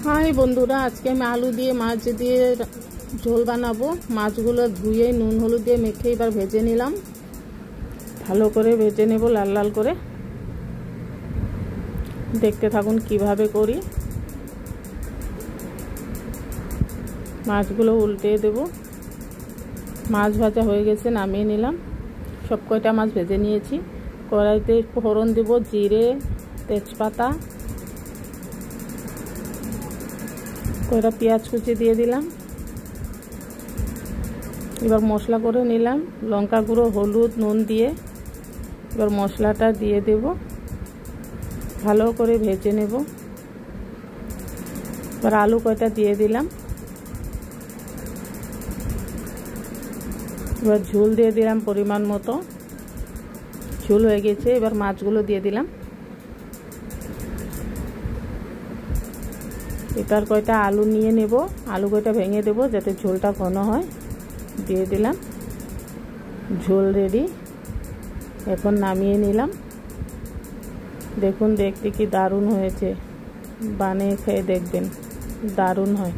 High বন্ধুরা, আজকে আমি আলু দিয়ে মাছ দিয়ে ঝোল বানাবো। মাছগুলো ধুয়ে নুন হলুদ দিয়ে মেখে এবার ভেজে নিলাম। ভালো করে ভেজে নেব লাল লাল করে। দেখতে থাকুন কিভাবে করি। মাছগুলো উল্টে দেব। মাছ ভাজা হয়ে গেছে, নামিয়ে নিলাম। সব কয়টা মাছ ভেজে নিয়েছি। কড়াইতে ফোড়ন দেব, জিরে তেজপাতা, কয়টা পেঁয়াজ কুচি দিয়ে দিলাম। এবার মশলা করে নিলাম, লঙ্কা গুঁড়ো হলুদ নুন দিয়ে। এবার মশলাটা দিয়ে দেব, ভালো করে ভেজে নেব। এবার আলু কয়টা দিয়ে দিলাম। এবার ঝোল দিয়ে দিলাম পরিমাণ মতো। ঝোল হয়ে গেছে, এবার মাছগুলো দিয়ে দিলাম। এবার কয়টা আলু নিয়ে নেব, আলু কয়টা ভেঙে দেব যাতে ঝোলটা ঘন হয়। দিয়ে দিলাম, ঝোল রেডি। এখন নামিয়ে নিলাম। দেখুন দেখতে কি দারুণ হয়েছে, বানিয়ে খেয়ে দেখবেন, দারুণ হয়।